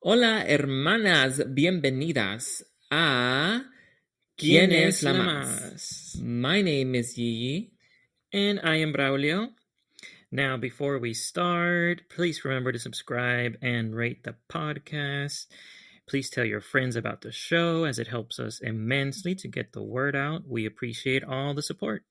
Hola, hermanas, bienvenidas a ¿Quién es la más? My name is Yi. And I am Braulio. Now, before we start, please remember to subscribe and rate the podcast. Please tell your friends about the show as it helps us immensely to get the word out. We appreciate all the support.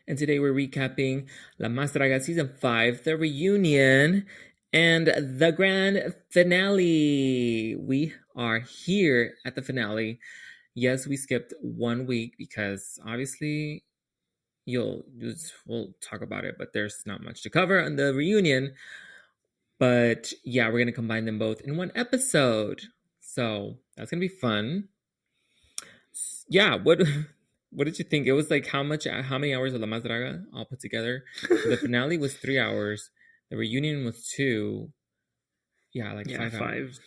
And today we're recapping La Más Draga Season 5, the reunion, and the grand finale. We are here at the finale. Yes, we skipped 1 week because obviously we'll talk about it, but there's not much to cover on the reunion. But yeah, we're gonna combine them both in one episode. So that's gonna be fun. Yeah, what did you think? It was like how many hours of La Más Draga all put together? The finale was 3 hours. The reunion was 2. Yeah, like 5 hours.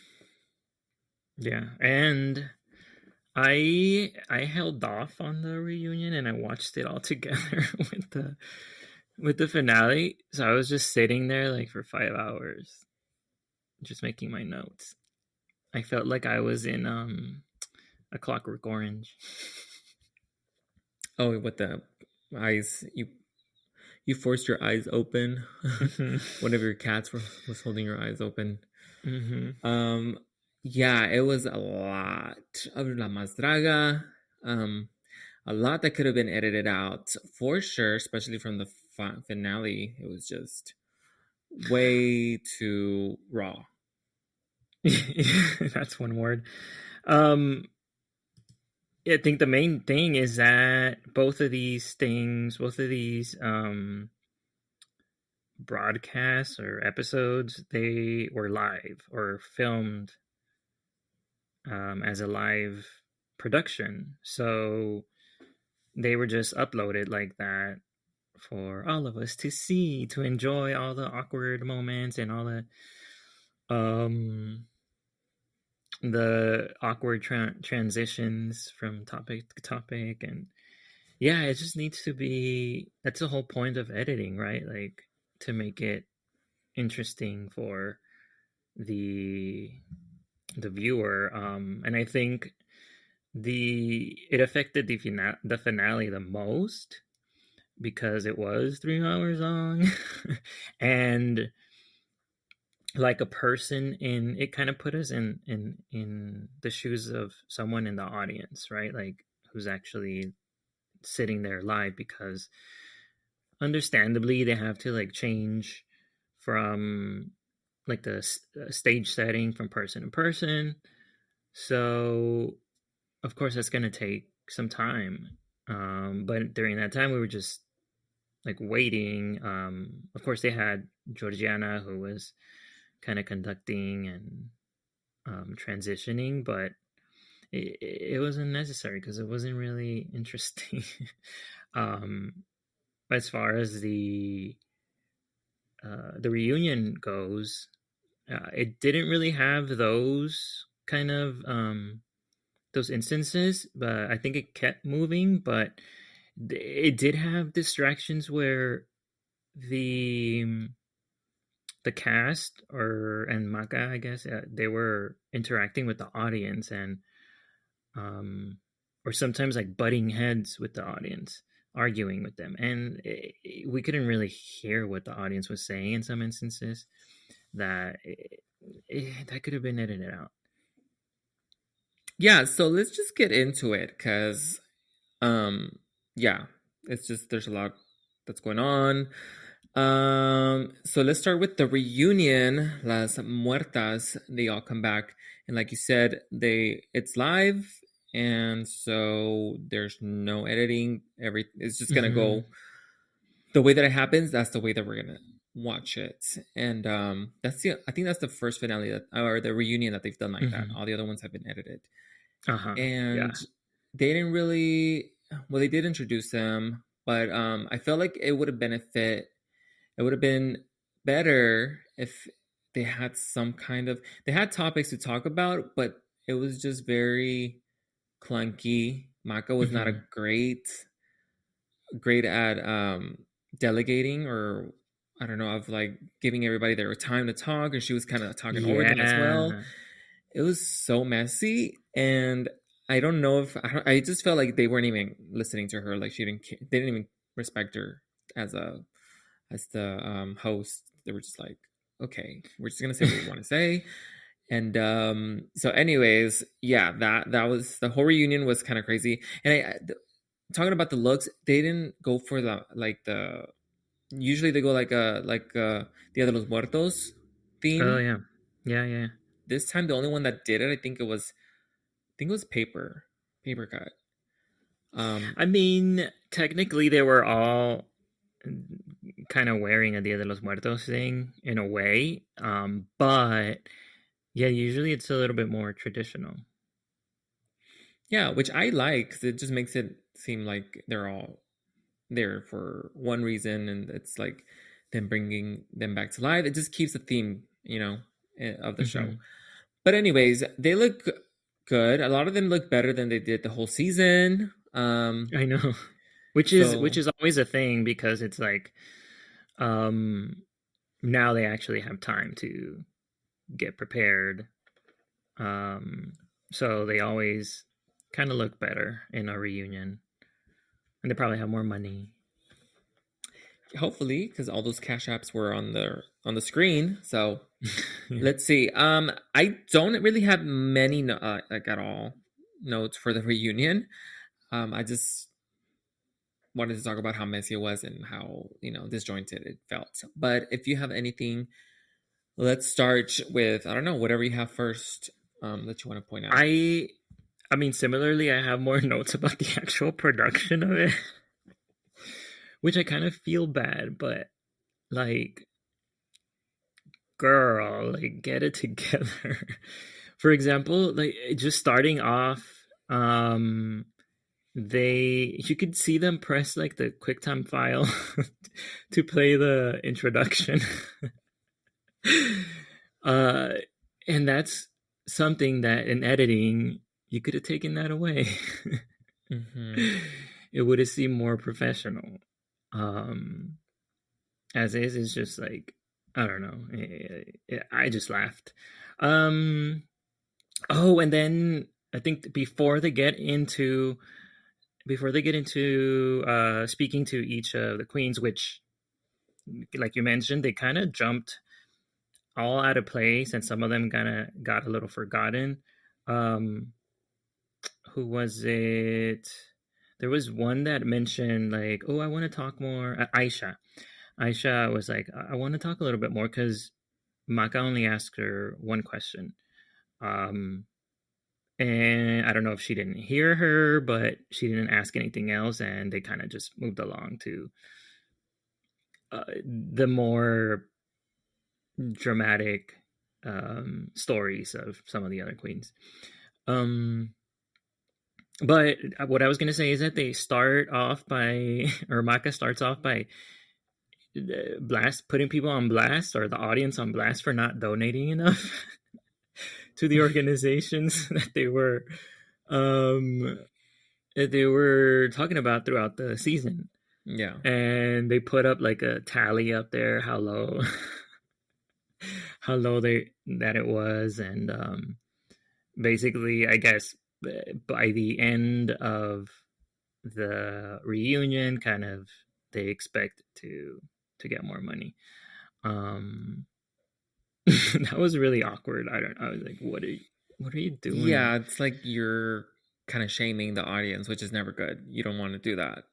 Yeah, and I held off on the reunion and I watched it all together with the finale. So I was just sitting there like for 5 hours, just making my notes. I felt like I was in A Clockwork Orange. Oh, with the eyes, you forced your eyes open. One of your cats was holding your eyes open. Yeah, it was a lot of La Más Draga. A lot that could have been edited out for sure, especially from the finale. It was just way too raw. That's one word. I think the main thing is that both of these broadcasts or episodes, they were live or filmed as a live production. So they were just uploaded like that for all of us to see, to enjoy all the awkward moments and all the awkward transitions from topic to topic. And yeah, it just needs to be, that's the whole point of editing, right? Like to make it interesting for the viewer. And I think it affected the finale the most because it was 3 hours long. And like a person in it, kind of put us in the shoes of someone in the audience, right? Like who's actually sitting there live, because understandably they have to like change from like the stage setting from person to person. So of course that's going to take some time. But during that time we were just like waiting. Of course they had Georgiana, who was kind of conducting and transitioning, but it wasn't necessary because it wasn't really interesting. As far as the reunion goes, it didn't really have those kind of those instances, but I think it kept moving. But it did have distractions where the cast and Maka, I guess, they were interacting with the audience, and or sometimes like butting heads with the audience, arguing with them, and we couldn't really hear what the audience was saying in some instances. That that could have been edited out. Yeah, so let's just get into it because yeah, it's just there's a lot that's going on. So let's start with the reunion. Las Muertas, they all come back, and like you said, it's live, and so there's no editing. It's just gonna go the way that it happens. That's the way that we're gonna watch it, and I think that's the first finale or the reunion that they've done like that. All the other ones have been edited, and they didn't really. Well, they did introduce them, but I felt like it would have been better if they had they had topics to talk about, but it was just very clunky. Maka was not a great at delegating, or I don't know, of like giving everybody their time to talk, and she was kind of talking over them as well. Yeah. It was so messy, and I don't know if I just felt like they weren't even listening to her. Like they didn't even respect her as a as the host. They were just like, okay, we're just gonna say what we want to say. And so, anyways, yeah, that was the whole reunion was kind of crazy. And talking about the looks, they didn't go for the like the usually they go like Dia de los Muertos Oh theme. yeah. Yeah, yeah. This time, the only one that did it, I think it was paper cut. Um, I mean, technically they were all kind of wearing a Dia de los Muertos thing in a way. But yeah, usually it's a little bit more traditional. yeah, which I like 'cause it just makes it seem like they're all there for one reason, and it's like them bringing them back to life. It just keeps the theme, of the show. Hmm. But anyways, they look good. A lot of them look better than they did the whole season. I know. Which So is always a thing because it's like um now they actually have time to get prepared. Um so they always kind of look better in a reunion and they probably have more money. hopefully, because all those cash apps were on the screen. So Yeah. let's see. I don't really have many like at all notes for the reunion. I just wanted to talk about how messy it was and how disjointed it felt. But if you have anything, let's start with I don't know whatever you have first that you want to point out. I I mean similarly I have more notes about the actual production of it, which I kind of feel bad, but like girl, like get it together. For example, like just starting off, um, you could see them press like the QuickTime file to play the introduction. uh, and that's something that in editing you could have taken that away. Mm-hmm. It would have seemed more professional. Um, as is, it's just like I don't know. I just laughed. Um, oh, and then I think before they get into speaking to each of the queens, which, like you mentioned, they kind of jumped all out of place, and some of them kind of got a little forgotten. Um, who was it? There was one that mentioned like, "Oh, I want to talk more." Aisha. Aisha was like, "I want to talk a little bit more," because Maka only asked her one question. Um, and I don't know if she didn't hear her, but she didn't ask anything else, and they kind of just moved along to the more dramatic stories of some of the other queens. Um, but what I was gonna say is that they start off by, or Maka starts off by putting people on blast or the audience on blast for not donating enough to the organizations um that they were talking about throughout the season. Yeah. And they put up like a tally up there how low how low they that it was, and basically I guess by the end of the reunion kind of they expect to get more money. um that was really awkward. I was like, what are you doing? Yeah, it's like you're kind of shaming the audience, which is never good. You don't want to do that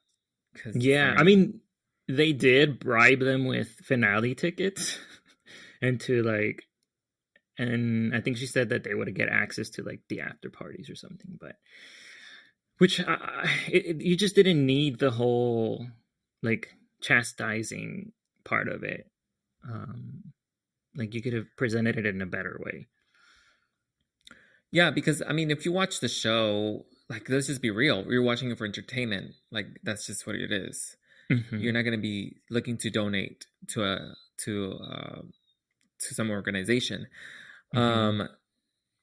because it's Yeah, I like, mean, they did bribe them with finale tickets and to like, and I think she said that they would get access to like the after parties or something, but which you just didn't need the whole like chastising part of it. Um, like you could have presented it in a better way. yeah, because I mean, if you watch the show, like, let's just be real, you're watching it for entertainment. Like, that's just what it is. You're Hmm. not going to be looking to donate to to some organization. Hmm. Um,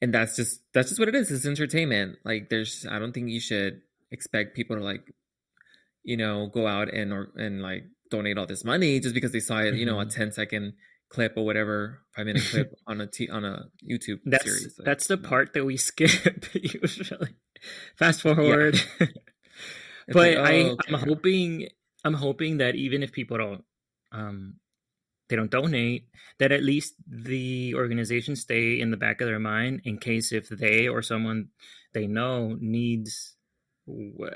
and that's just what it is. It's entertainment. Like, I don't think you should expect people to like go out and like donate all this money just because they saw it, you know, a Hmm. 10-second clip or whatever, 5-minute clip on a YouTube series. Like, That's the no, part that we skip usually. Fast yeah, forward. it's like, But oh, I'm okay, yeah. hoping that even if people don't um they don't donate, that at least the organizations stay in the back of their mind in case if they or someone they know needs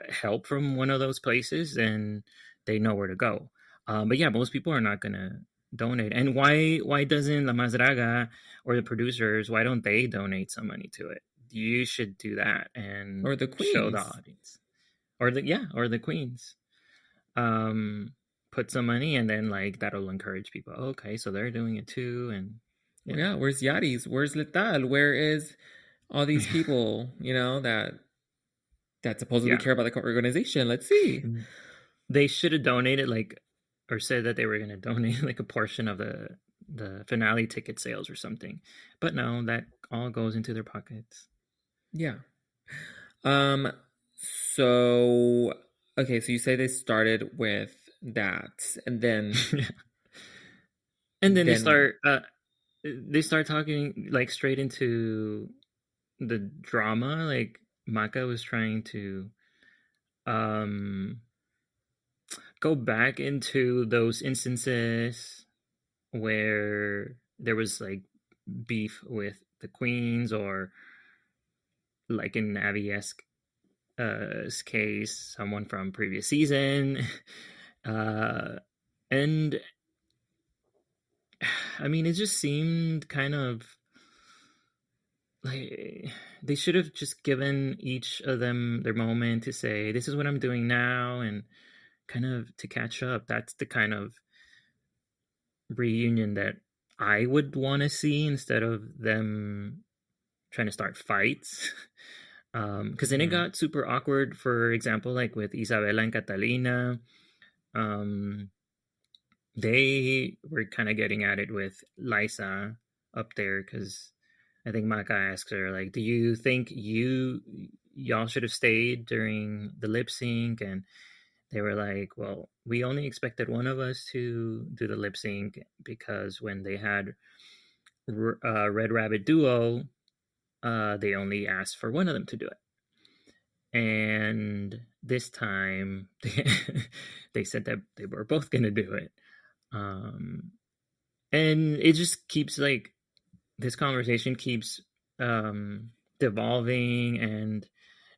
help from one of those places, then they know where to go. But yeah, most people are not gonna donate. And why doesn't La Más Draga or the producers, why don't they donate some money to it? You should do that and Or the show the queens. audience, or the queens. um put some money, and then like that'll encourage people. Oh, okay, so they're doing it too. And Well, yeah. yeah, where's Yaris? Where's Letal? Where is all these people, you know, that supposedly Yeah. care about the organization? Let's see. They should have donated, like, or said that they were going to donate like a portion of the finale ticket sales or something, but no, that all goes into their pockets. Yeah. Um, so okay, so you say they started with that, and Yeah. And then then they start talking like straight into the drama. Like Maka was trying to um go back into those instances where there was like beef with the queens, or like in Navi's case, someone from previous season. uh, and I mean, it just seemed kind of like they should have just given each of them their moment to say, "This is what I'm doing now," and kind of to catch up. That's the kind of reunion that I would want to see, instead of them trying to start fights. Because then it mhm. got super awkward. For example, like with Isabella and Catalina, um, they were kind of getting at it with Liza up there, because I think Maka asks her like, "Do you think y'all should have stayed during the lip sync?" And they were like, "Well, we only expected one of us to do the lip sync, because when they had Red Rabbit Duo, they only asked for one of them to do it. And this time, they said that they were both going to do it." Um, and it just keeps like this conversation keeps devolving, and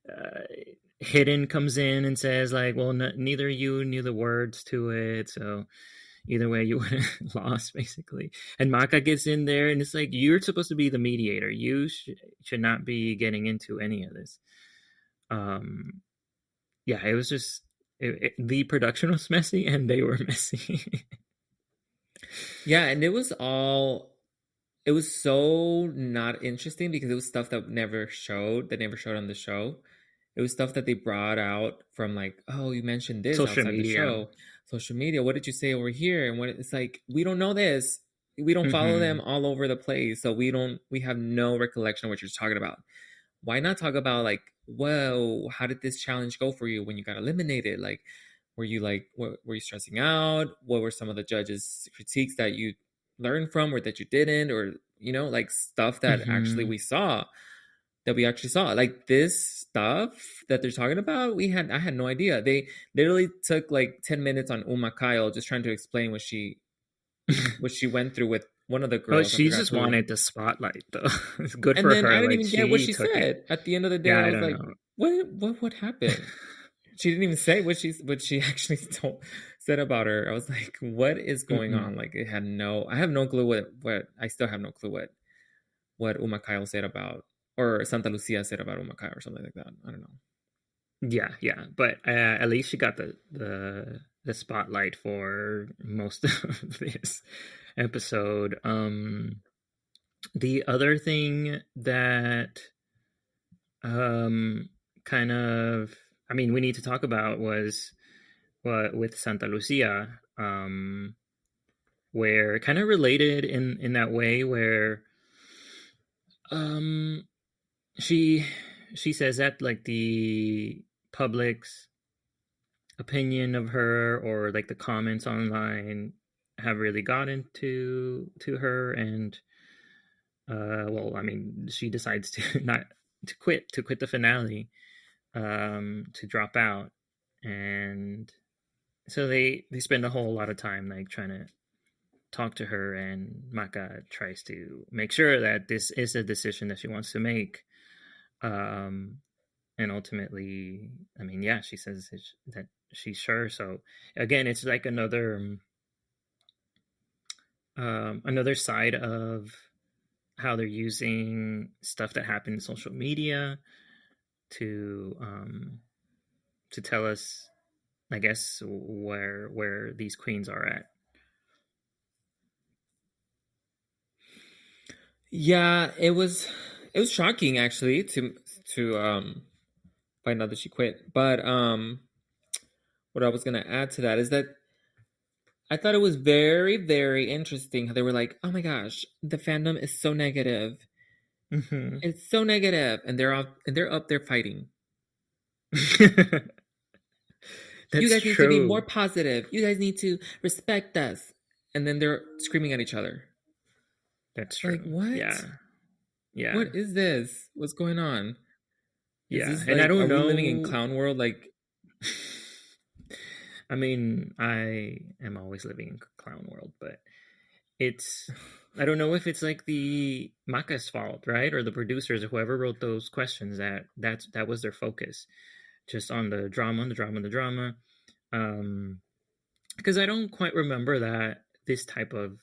uh, Hidden comes in and says like, "Well, neither you knew the words to it, so either way you would have lost," basically. And Maka gets in there, and it's like, you're supposed to be the mediator. You should not be getting into any of this. um yeah, it was just the production was messy, and they were messy. Yeah, and it was so not interesting because it was stuff that never showed on the show. It was stuff that they brought out from like, oh, you mentioned this Social outside the media. show, social media. What did you say over here? And what it's like, we don't know this. We don't follow them Hmm. all over the place, so we have no recollection of what you're talking about. Why not talk about like, whoa, how did this challenge go for you when you got eliminated? Like, were you stressing out? What were some of the judges' critiques that you learned from, or that you didn't, or you know, like stuff that actually Hmm. we actually saw. Like this stuff that they're talking about, I had no idea. They literally took like 10 minutes on Uma Kyle just trying to explain what she went through with one of the Oh, girls. I she forgot just who. wanted the spotlight, though. It's good And for then I her. didn't Like, even get what she she took it. said. At the end of the day, Yeah, I I was don't like, know. what happened? She didn't even say what she actually said about her. I was like, what is going Mm-mm. on? Like, I have no clue what I still have no clue what Uma Kyle said about, or Santa Lucia said about Uma Kyle or something like that. I don't know. Yeah, yeah, but at least she got the spotlight for most of this episode. The other thing that um kind of, I mean, we need to talk about was what with Santa Lucia, where kind of related in that way, where um she she says that like the public's opinion of her or like the comments online have really gotten to her, and well, I mean, she decides to not to quit the finale, to drop out, and so they spend a whole lot of time like trying to talk to her, and Maka tries to make sure that this is a decision that she wants to make. Um, and ultimately, I mean, yeah, she says that she's sure. So again, it's like another side of how they're using stuff that happened in social media to tell us, I guess, where these queens are at. Yeah, it was shocking actually to find out that she quit. But what I was gonna add to that is that I thought it was very, very interesting how they were like, "Oh my gosh, the fandom is so negative. Mm-hmm. It's so negative," and they're up there fighting. You That's guys need to be more true. positive. You guys need to respect us. And then they're screaming at each other. That's Like, true. Yeah. what? Yeah. What is this? What's going on? Is Yeah. this And I like, are don't we living in know. clown world? Like, I mean, I am always living in clown world, but it's I don't know if it's like the Maka's fault, right? Or the producers or whoever wrote those questions, that was their focus. Just on the drama, the drama, the drama. Um because I don't quite remember that this type of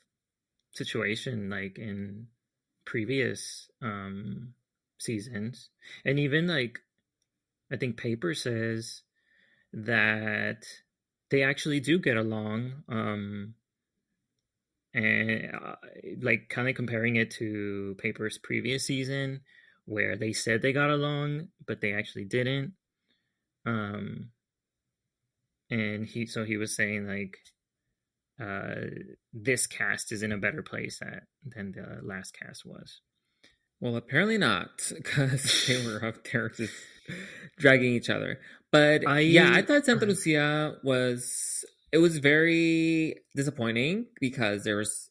situation like in previous seasons. And even like I think paper says that they actually do get along, and like kind of comparing it to paper's previous season where they said they got along but they actually didn't. um and he was saying like uh this cast is in a better place than the last cast was. well, apparently not, because they were up there just dragging each other. But yeah, I I thought Santa Lucia it was very disappointing because there was,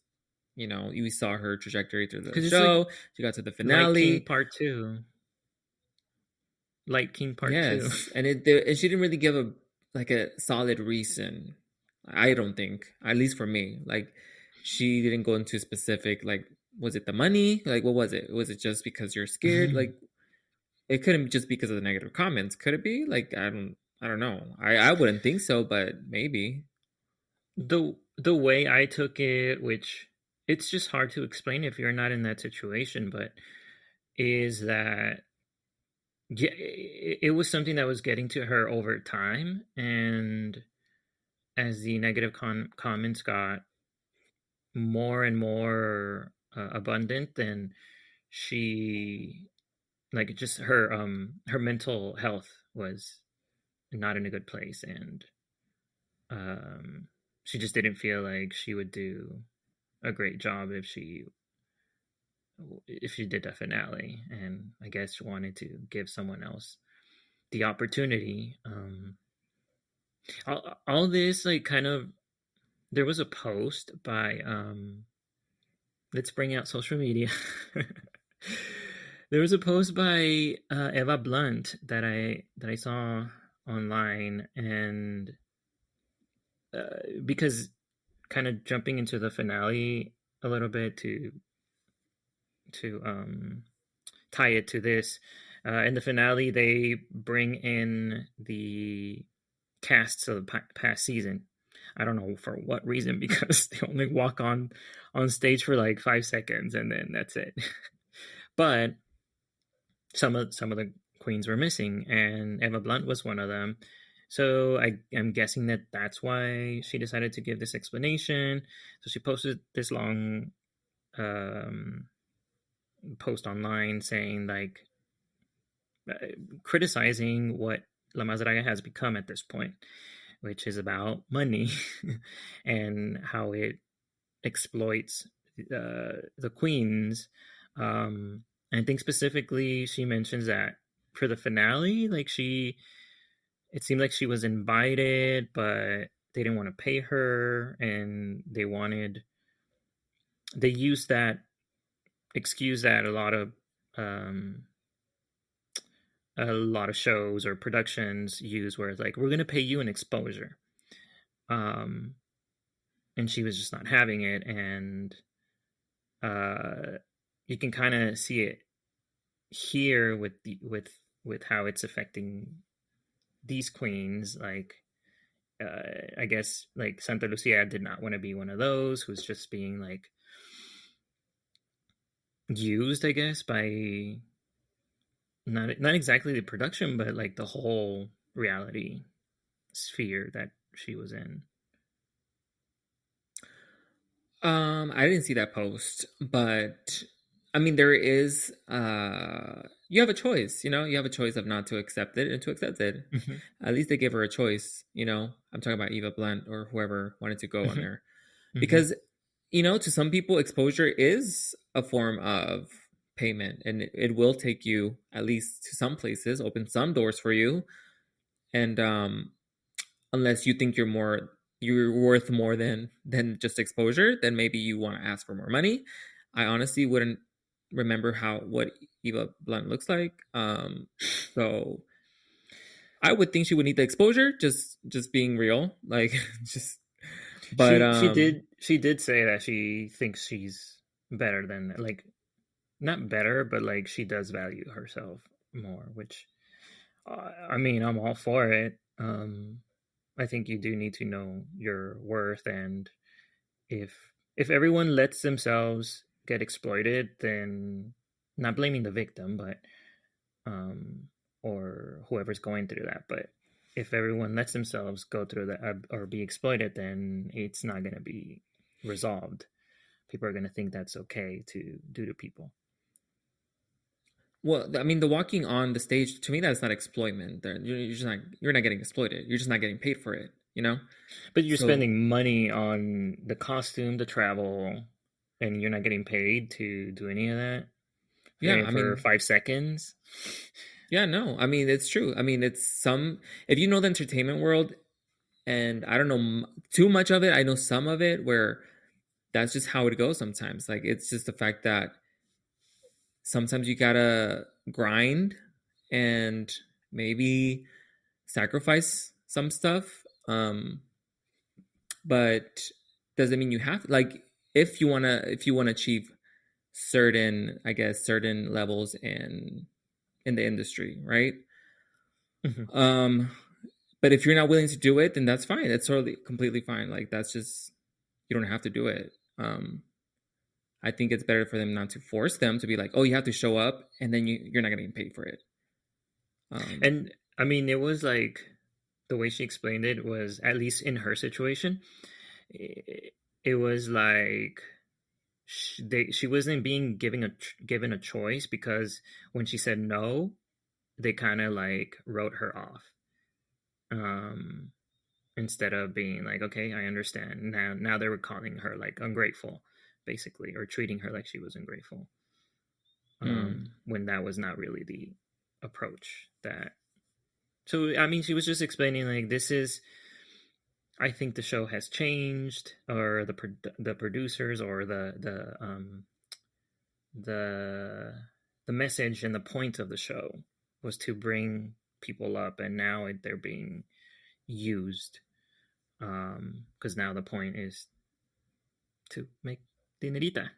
you saw her trajectory through the because it's like show. She got to the Light King finale. Part 2. Light King Part 2. Yes, and she didn't really give a solid reason. I don't think, at least for me, like she didn't go into specific like was it the money? Like what was it? Was it just because you're scared? Like it couldn't just because of the negative comments. Could it be? Like I don't know. I wouldn't think so, but maybe. The way I took it, which it's just hard to explain if you're not in that situation, but is that yeah, it was something that was getting to her over time, and as the negative comments got more and more abundant, then she like just her mental health was not in a good place, and um she just didn't feel like she would do a great job if she did the finale, and I guess wanted to give someone else the opportunity. All this like kind of there was a post by let's bring out social media. There was a post by Eva Blunt that I saw online, and because kind of jumping into the finale a little bit to tie it to this. In the finale, they bring in the casts of the past season. I don't know for what reason because they only walk on stage for like 5 seconds and then that's it. But some of the queens were missing, and Eva Blunt was one of them. So I'm guessing that that's why she decided to give this explanation. So she posted this long um, post online saying like uh, criticizing what La Más Draga has become at this point, which is about money and how it exploits the queens. And I think specifically she mentions that for the finale, like it seemed like she was invited, but they didn't want to pay her, and they used that excuse that um, a lot of shows or productions use, where it's like, we're going to pay you an exposure, um, and she was just not having it, and uh, you can kind of see it here with how it's affecting these queens. Like, I guess like Santa Lucia did not want to be one of those who's just being like used, I guess, by not exactly the production, but like the whole reality sphere that she was in. I didn't see that post, but I mean, there is, you have a choice, you know, you have a choice of not to accept it and to accept it. Hmm. At least they gave her a choice, you know. I'm talking about Eva Blunt or whoever wanted to go on Hmm. there Hmm. because, you know, to some people, exposure is a form of payment, and it will take you at least to some places, open some doors for you. And unless you think you're worth more than just exposure, then maybe you want to ask for more money. I honestly wouldn't remember how what Eva Blunt looks like. So I would think she would need the exposure, just being real, like just. But She did say that she thinks she's better than, like, not better, but like she does value herself more, which, I mean, I'm all for it. I think you do need to know your worth, and if if everyone lets themselves get exploited, then not blaming the victim, but um, or whoever's going through that, but if everyone lets themselves go through that, or be exploited, then it's not going to be resolved. People are going to think that's okay to do to people. well, I mean, the walking on the stage to me that's not exploitment. You're not getting exploited. You're just not getting paid for it. You know. But you're So spending money on the costume, the travel, and you're not getting paid to do any of that yeah, I for mean, 5 seconds. yeah, no, I mean it's true. I mean it's some if you know the entertainment world, and I don't know too much of it. I know some of it where that's just how it goes sometimes. Like it's just the fact that sometimes you gotta grind and maybe sacrifice some stuff. But doesn't mean you have like if you wanna achieve certain, I guess, certain levels in the industry, right? Hmm. Um, but if you're not willing to do it, then that's fine. It's totally completely fine. Like that's just you don't have to do it. I think it's better for them not to force them to be like, oh, you have to show up, and then you're not getting paid for it. Um, And I mean, it was like, the way she explained it was, at least in her situation, it was like she wasn't being given a choice, because when she said no, they kind of like wrote her off. Um, Instead of being like, okay, I understand. Now they were calling her like ungrateful, basically, or treating her like she was ungrateful. hmm. When that was not really the approach that. So I mean, she was just explaining like, this is. I think the show has changed, or the producers, or the the message and the point of the show was to bring people up, and now they're being used, because now the point is to make dinerita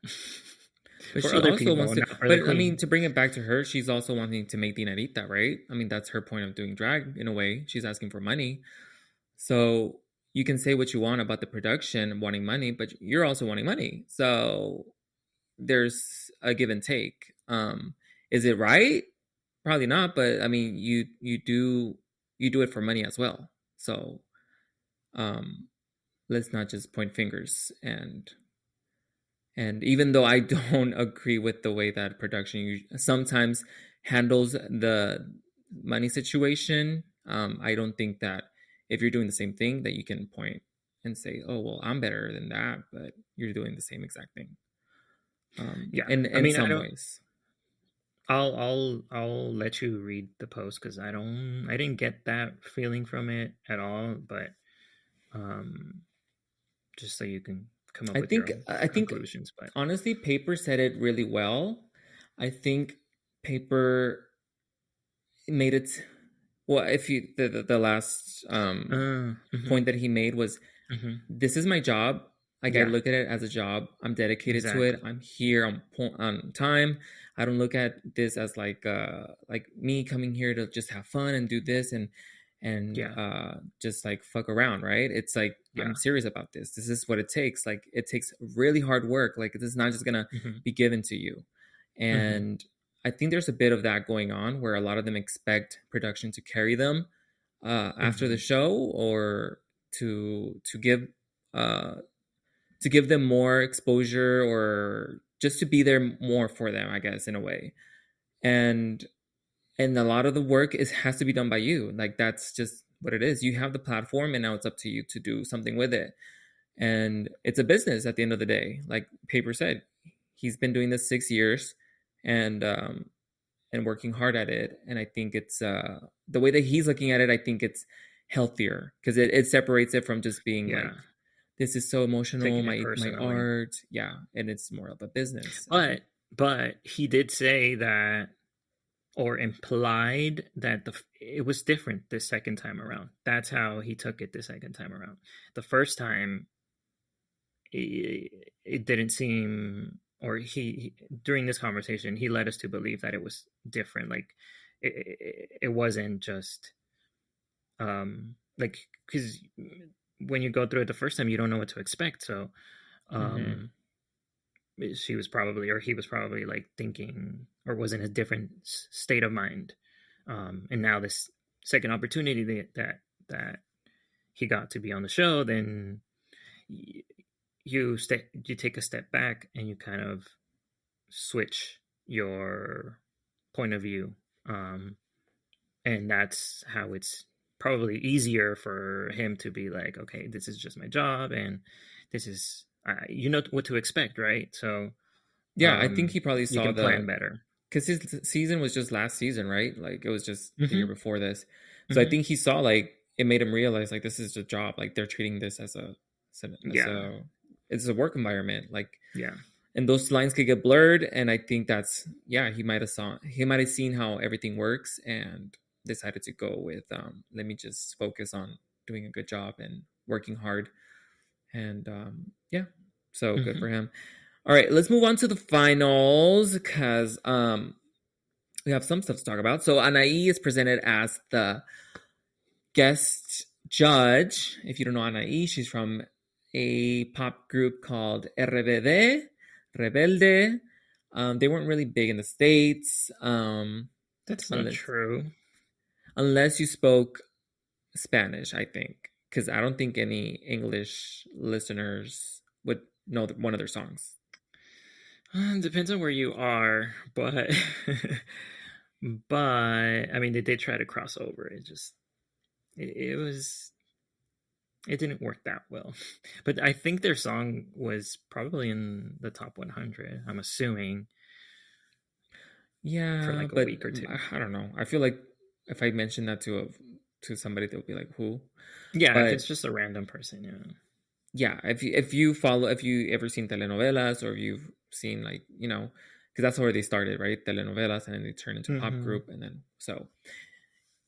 But for she other also wants people, to. not for the But I mean, queen. to bring it back to her, she's also wanting to make dinarita, right? I mean, that's her point of doing drag in a way. She's asking for money. So you can say what you want about the production wanting money, but you're also wanting money. So there's a give and take. Is it right? Probably not, but I mean, you do it for money as well. So um, let's not just point fingers. And even though I don't agree with the way that production sometimes handles the money situation, I don't think that if you're doing the same thing that you can point and say, "Oh, well, I'm better than that," but you're doing the same exact thing. Yeah, I In mean, some ways. I'll let you read the post because I didn't get that feeling from it at all. But um, just so you can come up I with your think own I think conclusions. But honestly, Paper said it really well. I think Paper made it well. If you the last mm-hmm, point that he made was, mm-hmm. this is my job. Like, I Yeah, look at it as a job. I'm dedicated to it. exactly. I'm here on time. I don't look at this as like me coming here to just have fun and do this and Yeah, just like fuck around, right? It's like, yeah, I'm serious about this. This is what it takes. Like, it takes really hard work. Like, this is not just gonna mm-hmm, be given to you. mm-hmm, And I think there's a bit of that going on where a lot of them expect production to carry them after the mm-hmm. show, or to give uh, to give them more exposure, or just to be there more for them, I guess, in a way. And a lot of the work is has to be done by you. Like, that's just what it is. You have the platform, and now it's up to you to do something with it. And it's a business at the end of the day. Like Paper said, he's been doing this 6 years, and working hard at it. And I think it's the way that he's looking at it. I think it's healthier because it separates it from just being Yeah, like, this is so emotional, taking it my personally. art, yeah, and it's more of a business, I think. But he did say that, or implied that it was different this second time around. That's how he took it the second time around. The first time, it didn't seem, or during this conversation he led us to believe that it was different. Like it wasn't just like, because when you go through it the first time you don't know what to expect. So Mm-hmm. um she was probably, or he was probably like thinking, or was in a different state of mind. And now this second opportunity that he got to be on the show, then you take a step back and you kind of switch your point of view. And that's how it's probably easier for him to be like, okay, this is just my job, and this is, you know what to expect, right? So Yeah, I think he probably you saw can plan the, better. because his season was just last season, right? Like, it was just the year Mm-hmm. before this. So I Mm-hmm. think he saw, like, it made him realize, like, this is a job. Like, they're treating this as Yeah. a it's a work environment. Like, Yeah. and those lines could get blurred. And I think that's, yeah, he might have seen how everything works and decided to go with, let me just focus on doing a good job and working hard. And yeah, so good Mm-hmm. for him. All right, let's move on to the finals, because we have some stuff to talk about. So Anaí is presented as the guest judge. If you don't know Anaí, she's from a pop group called RBD, Rebelde. They weren't really big in the States, That's not unless true. you spoke Spanish, I think, because I don't think any English listeners would know one of their songs. Depends on where you are, but but I mean, they did try to cross over. It was, it didn't work that well. But I think their song was probably in the top 100. I'm assuming, for Yeah, like a but week or two. I don't know. I feel like if I mention that to somebody, they'll be like, "Who?" Yeah, if But it's just a random person, yeah. yeah, if you follow, if you ever seen telenovelas, or if you've seen, like, because that's where they started, right? Telenovelas, and then they turned into pop Mm-hmm. group, and then so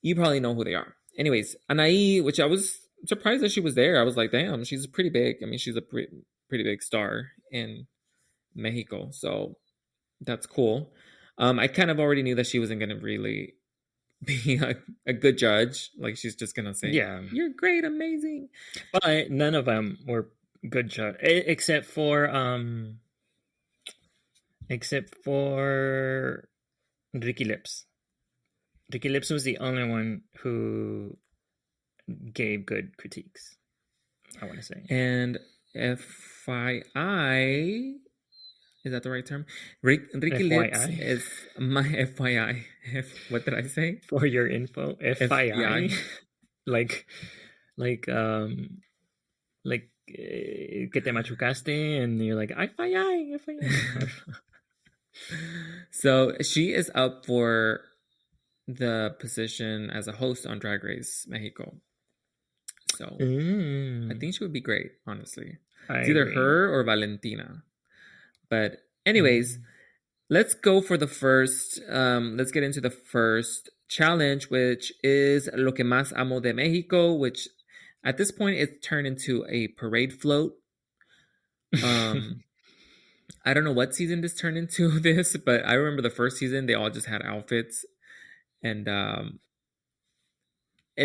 you probably know who they are. Anyways, Anaí, which I was surprised that she was there. I was like, damn, she's pretty big. I mean, she's a pretty big star in Mexico, so that's cool. I kind of already knew that she wasn't gonna really be a good judge. Like, she's just gonna say, Yeah, "You're great, amazing." but none of them were good judge, except for Ricky Lips. Ricky Lips was the only one who gave good critiques, I want to say. And FYI, is that the right term? Ricky Lips FYI, is my FYI. What did I say? for your info. FYI, FBI. like like que te machucaste, and you're like, FYI, FYI. So she is up for the position as a host on Drag Race Mexico. So I Mm, think she would be great, honestly. I It's either agree. her or Valentina. But anyways, Mm. let's go for the first. Let's get into the first challenge, which is Lo que más amo de Mexico, which at this point it's turned into a parade float. Um, I don't know what season this turned into this, but I remember the first season they all just had outfits, and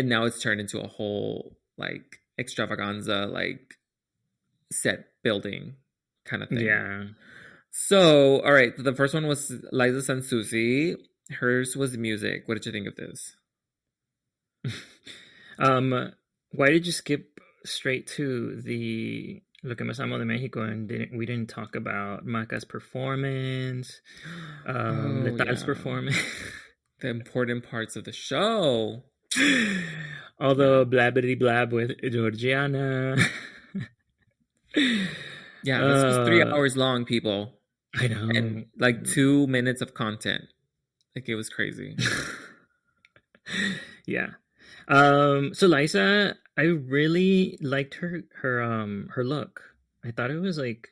now it's turned into a whole like extravaganza, like set building kind of thing. Yeah. So, all right, the first one was Liza Sansusi. Hers was music. What did you think of this? Why did you skip straight to the Lo que más amo de Mexico and we didn't talk about Maca's performance, Oh, Letal's yeah. performance, The important parts of the show. all Yeah. the blabbity blab with Georgiana. Yeah, this was three uh, hours long, people, I and know. like 2 minutes of content. Like it was crazy. Yeah. So Liza, I really liked her look. I thought it was like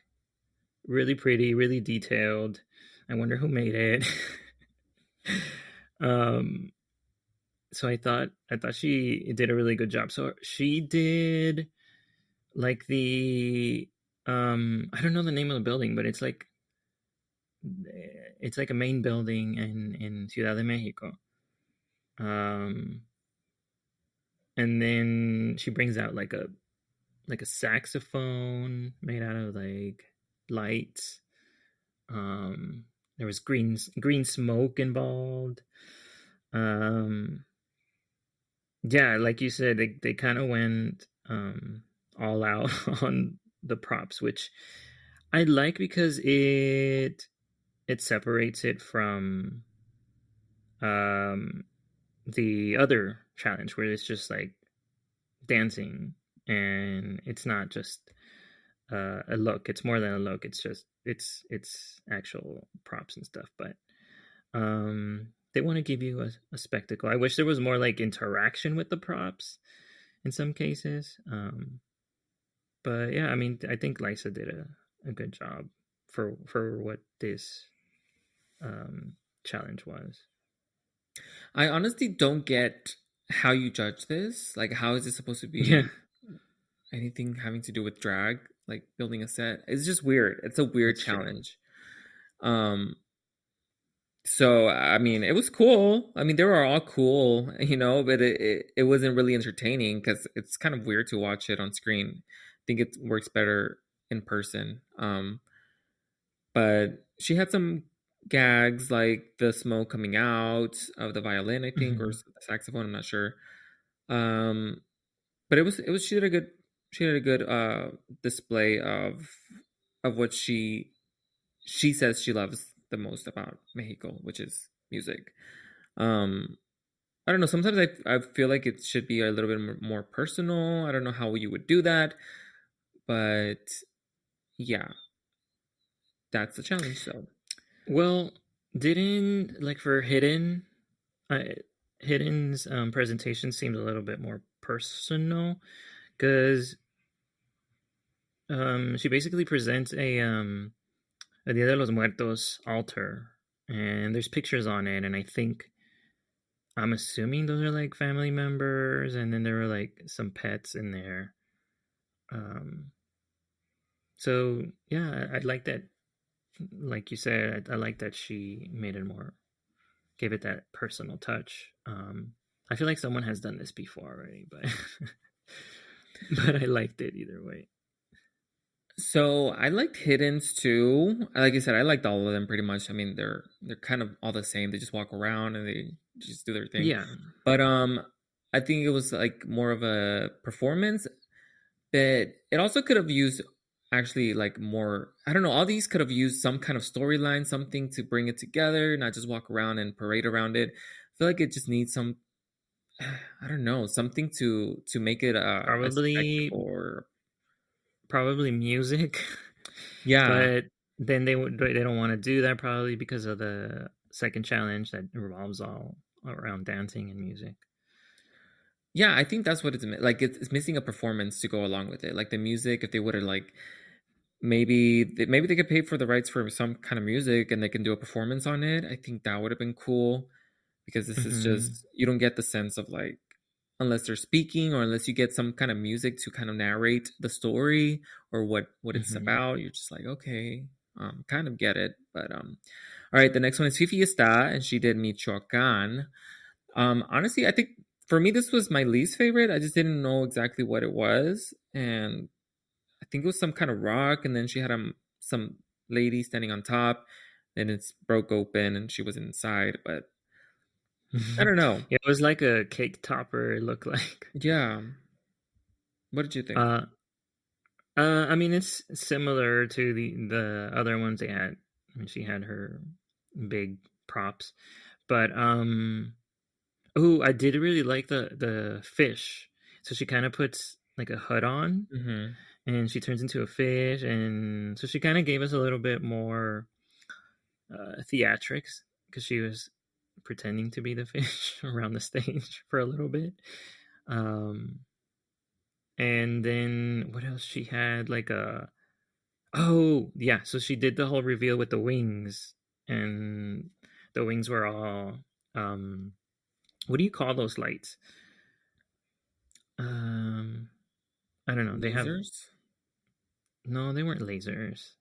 really pretty, really detailed. I wonder who made it. um so I thought she did a really good job. So she did like the I don't know the name of the building, but it's like a main building in Ciudad de Mexico. Um and then she brings out like a saxophone made out of like lights. Um, there was green smoke involved. Um, yeah, like you said, they kind of went all out on the props, which I like because it separates it from um the other challenge where it's just like dancing and it's not just a look. It's more than a look. It's actual props and stuff. But they want to give you a spectacle. I wish there was more like interaction with the props in some cases. But yeah, I mean, I think Lisa did a good job for what this um, challenge was. I honestly don't get how you judge this. Like, how is it supposed to Yeah, be anything having to do with drag? Like building a set. It's just weird. It's a weird that's true. challenge. Um, so I mean, it was cool. I mean, they were all cool, but it wasn't really entertaining because it's kind of weird to watch it on screen. I think it works better in person. But she had some gags like the smoke coming out of the violin, I think, or Hmm. the saxophone. I'm not sure. Um, but it was she did a good display of what she says she loves the most about Mexico, which is music. Um, I don't know. Sometimes I feel like it should be a little bit more personal. I don't know how you would do that, but yeah, that's the challenge. So Well, didn't like for I, Hidden's presentation seemed a little bit more personal because she basically presents a Dia de los Muertos altar, and there's pictures on it, and I'm assuming those are like family members, and then there were like some pets in there. Um, so yeah, I'd like that. Like you said, I like that she made it more, gave it that personal touch. I feel like someone has done this before already, but but I liked it either way. So I liked Hiddens too. Like I said, I liked all of them pretty much. I mean, they're kind of all the same. They just walk around and they just do their thing. Yeah, But I think it was like more of a performance, but it also could have used actually like more. I don't know. All these could have used some kind of storyline, something to bring it together, not just walk around and parade around it. I feel like it just needs some. I don't know, something to make it a probably spectacle or probably music, yeah. but then they don't want to do that probably because of the second challenge that revolves all around dancing and music. Yeah, I think that's what like. It's missing a performance to go along with it. Like the music, if they would have like maybe they could pay for the rights for some kind of music and they can do a performance on it. I think that would have been cool because this is Mm-hmm. just you don't get the sense of like unless they're speaking or unless you get some kind of music to kind of narrate the story or what it's Mm-hmm. about. You're just like okay, kind of get it. But all right, the next one is Fifi está, and she did Michoacan. Honestly, I think for me this was my least favorite. I just didn't know exactly what it was, and I think it was some kind of rock, and then she had some lady standing on top. Then it's broke open, and she was inside. But I don't know. Yeah, it was like a cake topper. It looked like. Yeah, what did you think? Uh, I mean, it's similar to the other ones they had. I mean, she had her big props, but oh, I did really like the fish. So she kind of puts like a hood on, Hmm. and she turns into a fish, and so she kind of gave us a little bit more theatrics because she was pretending to be the fish around the stage for a little bit. Um, and then what else she had? Like a oh yeah, so she did the whole reveal with the wings, and the wings were all what do you call those lights? Um, I don't know. They have Lasers? no, they weren't lasers.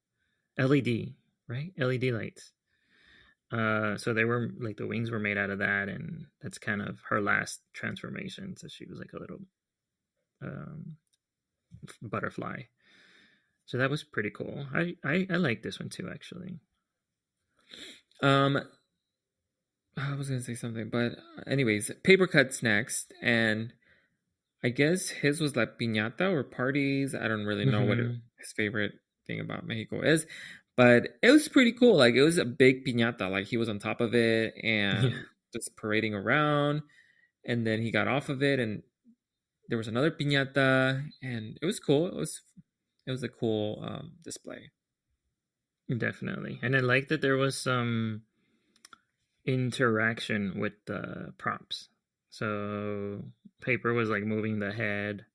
LED, right? LED lights. So they were like the wings were made out of that, and that's kind of her last transformation. So she was like a little um, butterfly. So that was pretty cool. I like this one too, actually. Um, I was gonna say something, but anyways, paper cuts next, and I guess his was like piñata or parties. I don't really know what Mm-hmm. his favorite thing about Mexico is, but it was pretty cool. Like it was a big piñata. Like he was on top of it Yeah, and just parading around, and then he got off of it, and there was another piñata, and it was cool. It was a cool display. definitely. And I like that there was some interaction with the props. So paper was like moving the head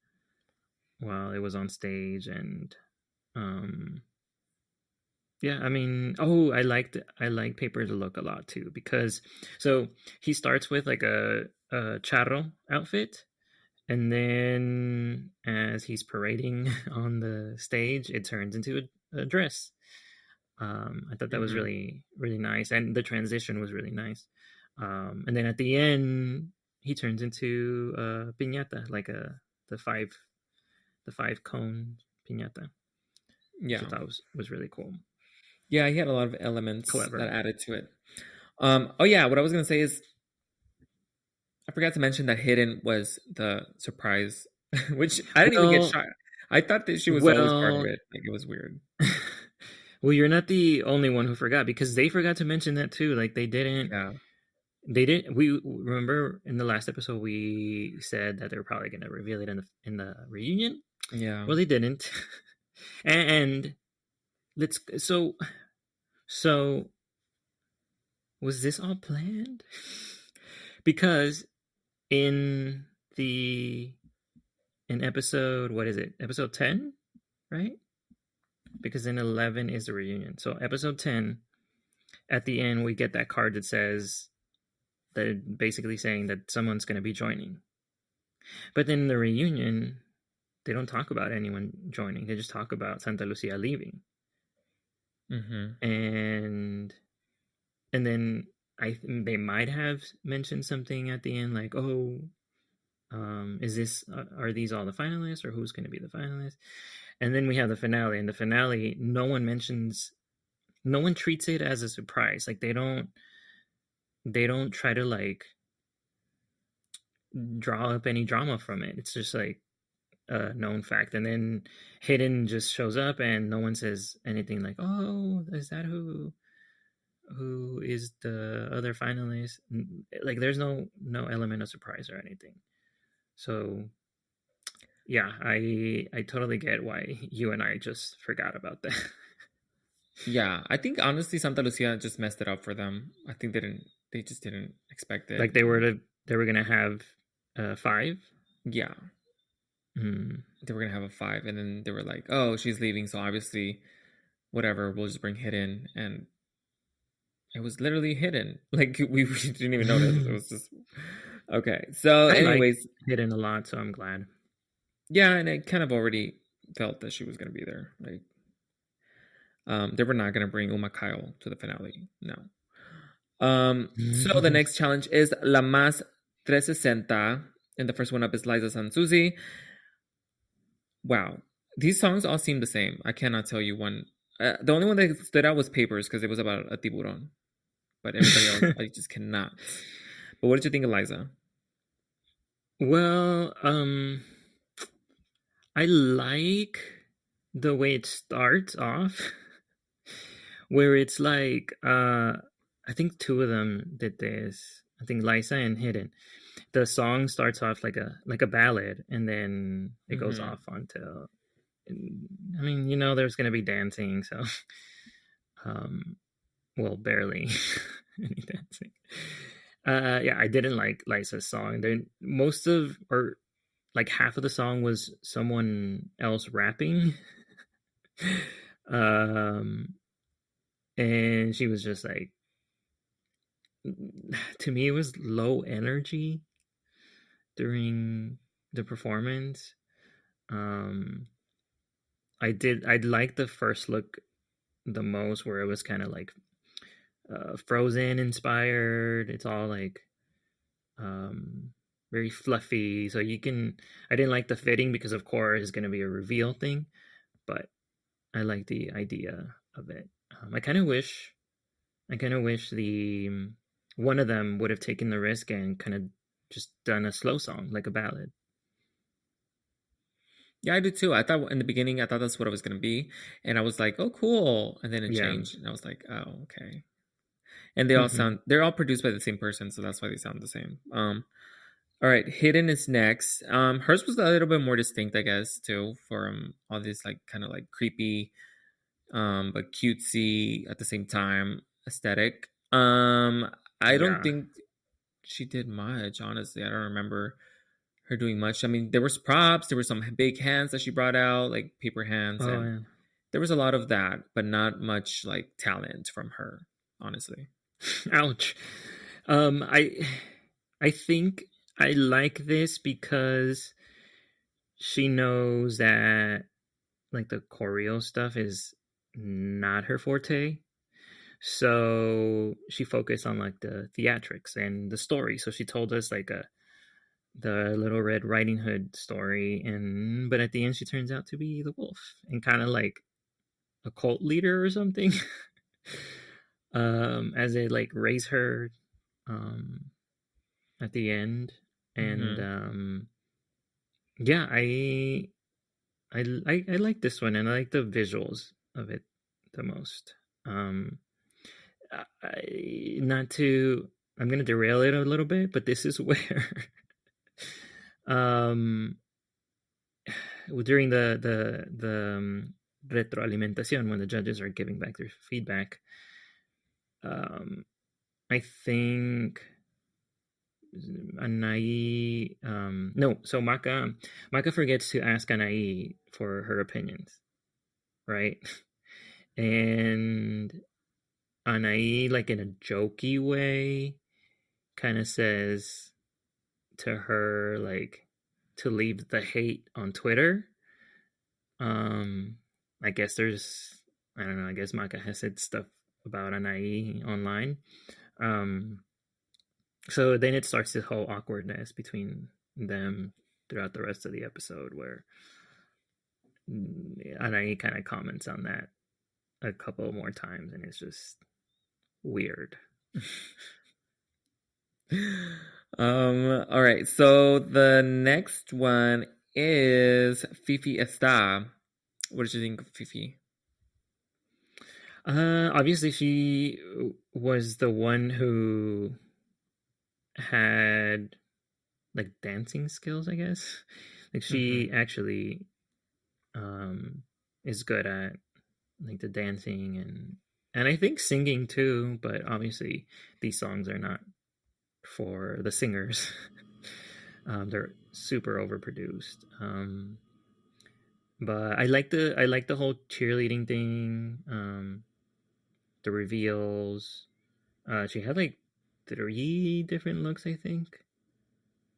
while it was on stage, and um yeah, I mean, oh, I like Paper's look a lot too because so he starts with like a charro outfit, and then as he's parading on the stage, it turns into a dress. I thought that was Hmm. really nice, and the transition was really nice. And then at the end, he turns into a piñata, like a the five the five cone piñata, which I Yeah, thought was really cool, yeah, he had a lot of elements that clever. added to it. Oh yeah, what I was gonna say is I forgot to mention that Hidden was the surprise, which I didn't even get Well, shot. I thought that she was always part of well, it. Like it was weird. well, you're not the only one who forgot because they forgot to mention that too. Like Yeah, they didn't. We remember in the last episode we said that they were probably going to reveal it in the reunion. yeah. Well, they didn't. And let's so was this all planned? Because in the in episode what is it? Episode 10, right? Because in 11 is the reunion. So episode 10 at the end we get that card that says that basically saying that someone's going to be joining. But then in the reunion they don't talk about anyone joining. They just talk about Santa Lucia leaving. Mm-hmm. And then they might have mentioned something at the end like, "Oh, is this are these all the finalists or who's going to be the finalists?" And then we have the finale. And the finale, no one treats it as a surprise. Like they don't try to like draw up any drama from it. It's just like a known fact. And then Hidden just shows up and no one says anything like, "Oh, is that who is the other finalist?" Like there's no element of surprise or anything. So yeah, I totally get why you and I just forgot about that. Yeah, I think honestly Santa Lucia just messed it up for them. I think they just didn't expect it. Like they were gonna have 5. Yeah, Mm. they were gonna have a 5, and then they were like, "Oh, she's leaving, so obviously, whatever, we'll just bring Hidden." And it was literally hidden. Like we didn't even notice. It was just okay. So, I like anyways, Hidden a lot, so I'm glad. yeah, and I kind of already felt that she was gonna be there. Like, they were not gonna bring Uma Kyle to the finale. No. So the next challenge is La Más 360, and the first one up is Liza Sansuzi. Wow, these songs all seem the same. I cannot tell you one. The only one that stood out was Papers because it was about a tiburon, but everybody else I just cannot. But what did you think of Liza? Well, I like the way it starts off, where it's like I think two of them did this. I think Liza and Hidden. The song starts off like a ballad, and then it goes Mm-hmm. off onto. I mean, there's gonna be dancing, so um, well, barely any dancing. Yeah, I didn't like Liza's song. Then most of or like half of the song was someone else rapping. um and she was just like, to me it was low energy during the performance. um I liked the first look the most, where it was kind of like Frozen inspired. It's all like um very fluffy, so you can I didn't like the fitting because of course it's going to be a reveal thing, but I like the idea of it. I kind of wish the one of them would have taken the risk and kind of just done a slow song, like a ballad. Yeah, I did too. I thought in the beginning I thought that's what it was gonna be, and I was like, "Oh, cool," and then it Yeah. changed, and I was like, "Oh, okay." And Hmm. they're all produced by the same person, so that's why they sound the same. All right, Hidden is next. Hers was a little bit more distinct, I guess, too, for all these like kind of like creepy, but cutesy at the same time aesthetic. I don't Yeah. think she did much, honestly. I don't remember her doing much. I mean, there was props, there were some big hands that she brought out, like paper hands, Oh, and yeah. there was a lot of that, but not much like talent from her, honestly. Ouch. I think I like this because she knows that like the choreo stuff is not her forte. So she focused on like the theatrics and the story. So she told us like the Little Red Riding Hood story, and but at the end she turns out to be the wolf and kind of like a cult leader or something. As they like raise her um at the end. And Mm-hmm. yeah, I like this one, and I like the visuals of it the most. um Not to, I'm gonna derail it a little bit, but this is where um during the retroalimentación, when the judges are giving back their feedback, um I think Anai, no, so Maka forgets to ask Anai for her opinions, right? And Anai, like in a jokey way, kind of says to her like to leave the hate on Twitter. Um, I guess I don't know. I guess Maka has said stuff about Anai online. Um, so then it starts this whole awkwardness between them throughout the rest of the episode, where Anai kind of comments on that a couple more times, and it's just weird. All right. So the next one is Fifi Está. What did you think of Fifi? Obviously, she was the one who had like dancing skills, I guess. Like Mm-hmm. she actually um is good at like the dancing and I think singing too, but obviously these songs are not for the singers. They're super overproduced. But I like the whole cheerleading thing, the reveals. She had like 3 different looks, I think,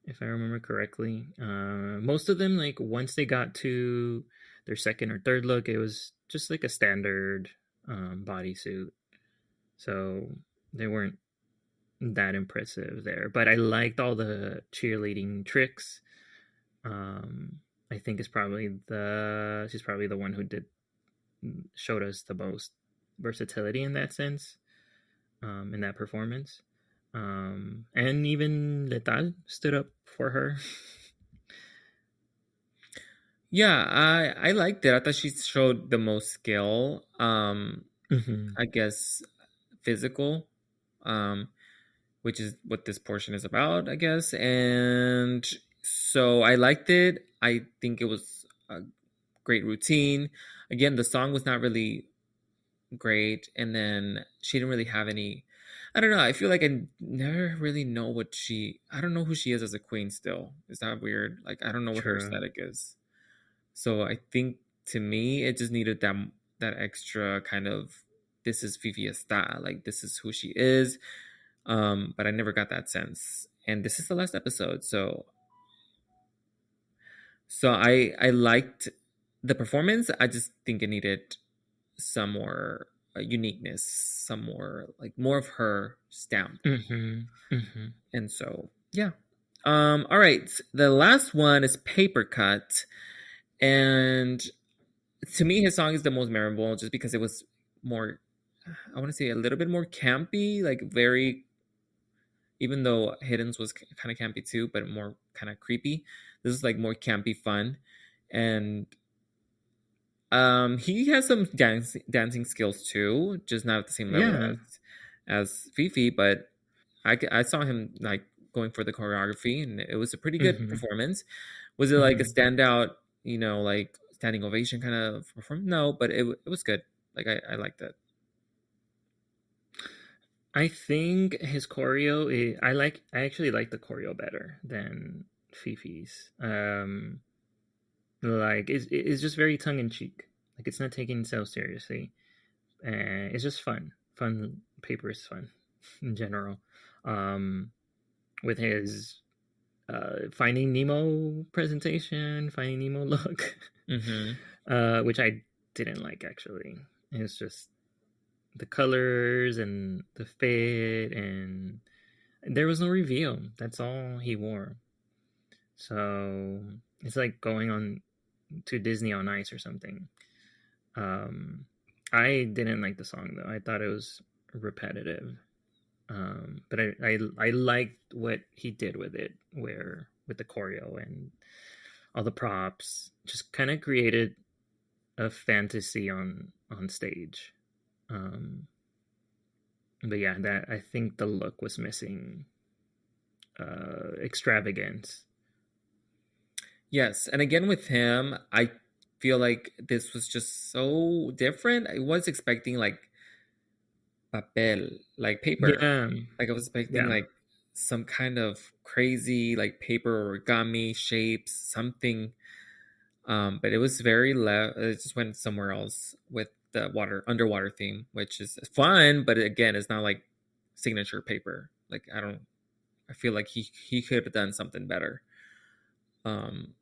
if I remember correctly. Most of them, like once they got to their second or third look, it was just like a standard bodysuit. So they weren't that impressive there. But I liked all the cheerleading tricks. Um, I think is probably the she's probably the one who did showed us the most versatility in that sense, in that performance. And even Letal stood up for her. Yeah, I liked it. I thought she showed the most skill. Hmm. I guess physical, um, which is what this portion is about, I guess. And so I liked it. I think it was a great routine. Again, the song was not really great, and then she didn't really have any. I don't know. I feel like I never really know what she. I don't know who she is as a queen. Still, is that weird? Like I don't know what her True. aesthetic is. So I think to me, it just needed that extra kind of this is Fifi Está, like this is who she is. But I never got that sense. And this is the last episode, so I liked the performance. I just think it needed some more uniqueness, some more like more of her stamp. Hmm. Hmm. And so yeah. All right. The last one is Paper Cut. And to me his song is the most memorable just because it was more, I want to say a little bit more campy, like very, even though Hidden's was kind of campy too, but more kind of creepy. This is like more campy fun. And he has some dancing skills too, just not at the same level Yeah. as Fifi, but I saw him like going for the choreography and it was a pretty good Hmm. performance. Was it like a Hmm. standout, like standing ovation kind of performance? No, but it was good. Like I liked it. I think his choreo I actually like the choreo better than Fifi's. Like it's just very tongue in cheek. Like it's not taking itself seriously. And it's just fun. Fun paper is fun in general. Um with his Finding Nemo presentation, Finding Nemo look, Mm-hmm. which I didn't like actually. It's just the colors and the fit, and there was no reveal. That's all he wore. So it's like going on to Disney on Ice or something. Um, I didn't like the song though. I thought it was repetitive. But I liked what he did with it, where with the choreo and all the props, just kind of created a fantasy on stage. Um, but yeah, that I think the look was missing extravagance. Yes, and again with him, I feel like this was just so different. I was expecting like papel, like paper. Yeah, Like I was expecting yeah. like some kind of crazy like paper origami shapes, something. But it was very it just went somewhere else with the underwater theme, which is fun, but again, it's not like signature paper. Like I feel like he could have done something better. Um,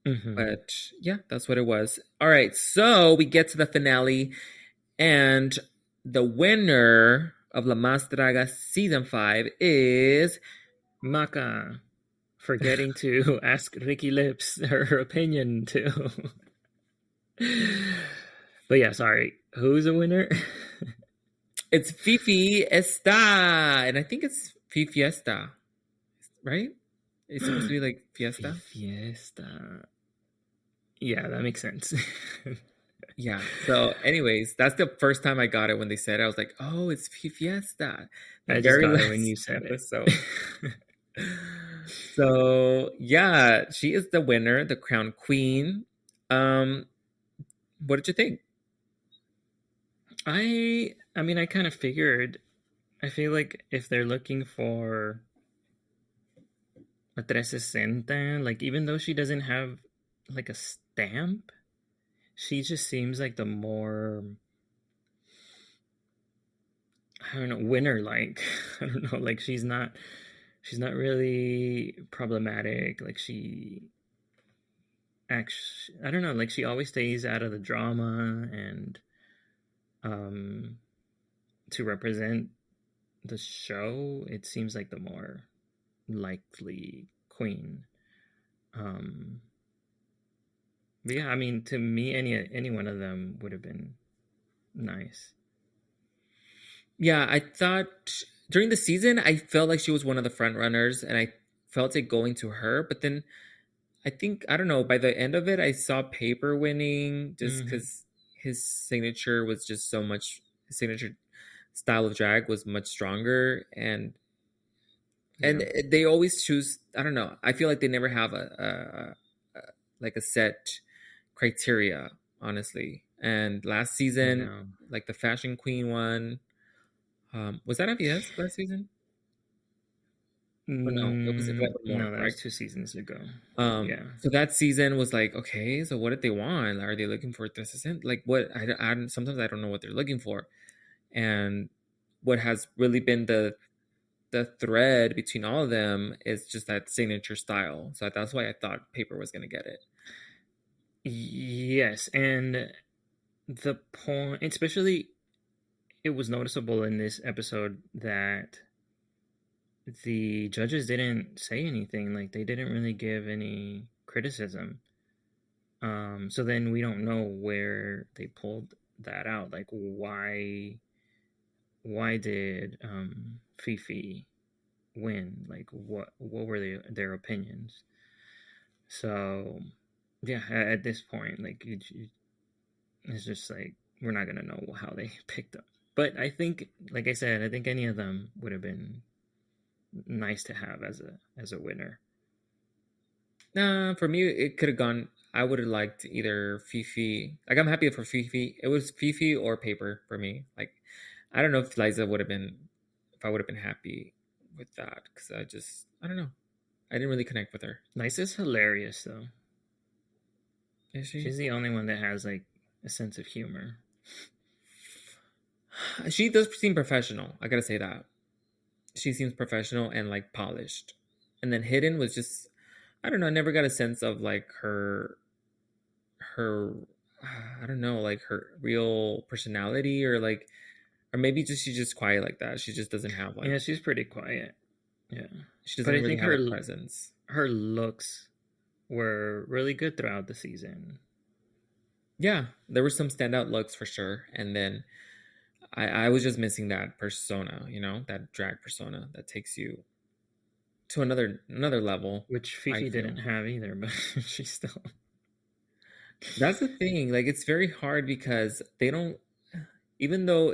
Hmm. but yeah, that's what it was. All right, so we get to the finale, and the winner of La Más Draga season 5 is Maka forgetting to ask Ricky Lips her opinion too. But yeah, sorry. Who's the winner? it's Fifi Esta, and I think it's Fiesta, right? It's supposed to be like Fiesta. Fiesta. Yeah, that makes sense. Yeah. So, anyways, that's the first time I got it when they said it. I was like, "Oh, it's Fiesta." The I just very got it when last you said episode. it. So, yeah, she is the winner, the crown queen. Um, what did you think? I mean, I kind of figured. I feel like if they're looking for a 360, like even though she doesn't have like a stamp, she just seems like the more, I don't know, winner like. I don't know, like she's not really problematic. Like she acts, I don't know, like she always stays out of the drama, and um to represent the show, it seems like the more likely queen. Um but yeah, I mean, to me, any one of them would have been nice. Yeah, I thought during the season I felt like she was one of the front runners, and I felt it going to her. But then I think I don't know. By the end of it, I saw Paper winning just Hmm. because his signature was just so much. His signature style of drag was much stronger, and Yeah, they always choose. I don't know. I feel like they never have a like a set criteria, honestly. And last I season, know. like the fashion queen one, was that IBS last season? Or no, it was Forevermore, No, that was correct? 2 seasons ago. Yeah. So that season was like, okay, so what did they want? Are they looking for this assistant? Like, what? Sometimes I don't know what they're looking for, and what has really been the thread between all of them is just that signature style. So that's why I thought Paper was gonna get it. Yes, and the point, especially, it was noticeable in this episode that the judges didn't say anything. Like they didn't really give any criticism. So then we don't know where they pulled that out. Like why did Fifi win? Like what were their opinions? So yeah, at this point, like it's just like we're not gonna know how they picked up. But I think, like I said, I think any of them would have been nice to have as a winner. Nah, for me, it could have gone. I would have liked either Fifi. Like, I'm happy for Fifi. It was Fifi or Paper for me. Like, I don't know if Liza would have been, if I would have been happy with that because I don't know. I didn't really connect with her. Lisa's hilarious though. Is she? She's the only one that has like a sense of humor. She does seem professional. I gotta say that. She seems professional and like polished. And then Hidden was just, I don't know. I never got a sense of like her, I don't know, like her real personality or like, or maybe just she's just quiet like that. She just doesn't have like, Yeah, she's pretty quiet. Yeah, she but doesn't I really think have a presence. her looks were really good throughout the season. Yeah, there were some standout looks for sure. And then I was just missing that persona, that drag persona that takes you to another level. Which I Fifi didn't feel have either, but she still. that's the thing. Like it's very hard because they don't, even though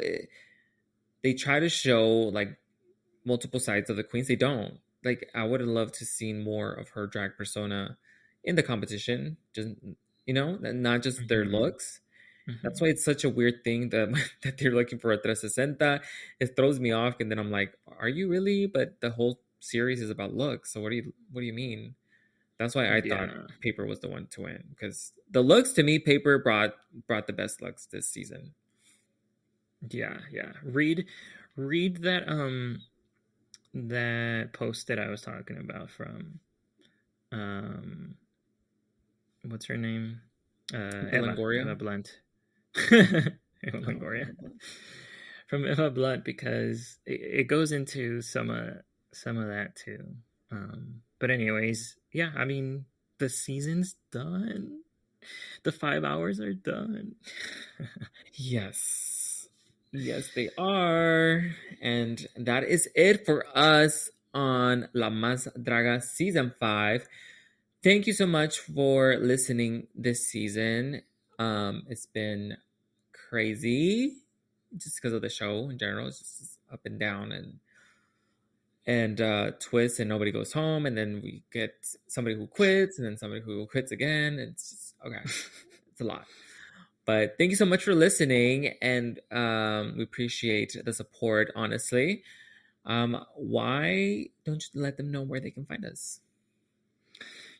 they try to show like multiple sides of the queens, they don't. Like I would have loved to see more of her drag persona in the competition, just and not just their Hmm. looks. That's Hmm. why it's such a weird thing that that they're looking for a 360. It throws me off, and then I'm like, "Are you really?" But the whole series is about looks. So what do you mean? That's why I thought Yeah, Paper was the one to win because the looks to me, Paper brought the best looks this season. yeah, yeah. Read that post that I was talking about from um what's her name? Eva Longoria. Blunt. Eva Longoria. Oh, From Eva Blunt, because it goes into some of that too. But anyways, yeah, I mean, the season's done. The 5 hours are done. yes. Yes, they are. And that is it for us on La Más Draga Season 5. Thank you so much for listening this season. It's been crazy just because of the show in general. It's just up and down and twists, and nobody goes home, and then we get somebody who quits, and then somebody who quits again. It's just, okay, it's a lot. But thank you so much for listening, and we appreciate the support, honestly. Why don't you let them know where they can find us?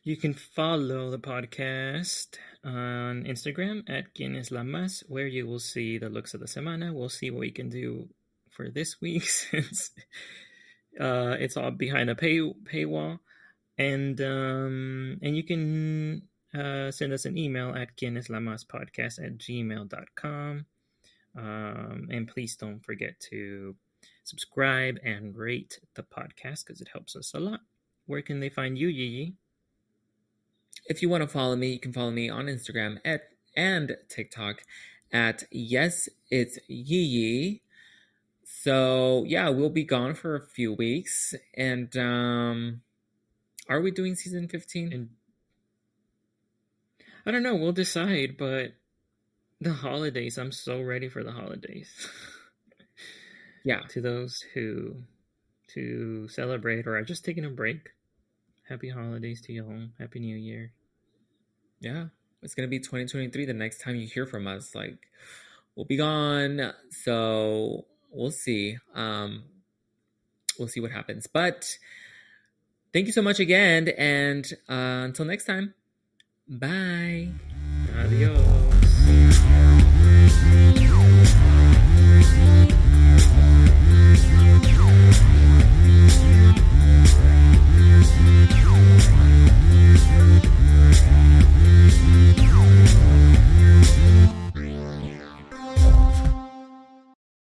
You can follow the podcast on Instagram at Quien es la Más, where you will see the looks of the semana. We'll see what we can do for this week since it's all behind a paywall. And you can send us an email at quieneslamaspodcast@gmail.com. And please don't forget to subscribe and rate the podcast because it helps us a lot. Where can they find you, Yi? If you want to follow me, you can follow me on Instagram and TikTok at Yes It's Yee. So yeah, we'll be gone for a few weeks, and are we doing season 15? And I don't know. We'll decide, but the holidays. I'm so ready for the holidays. Yeah. To those who to celebrate or are just taking a break, happy holidays to y'all. Happy New Year. Yeah, it's gonna be 2023 the next time you hear from us. Like, we'll be gone, so we'll see. We'll see what happens. But thank you so much again, and until next time, bye. Adios.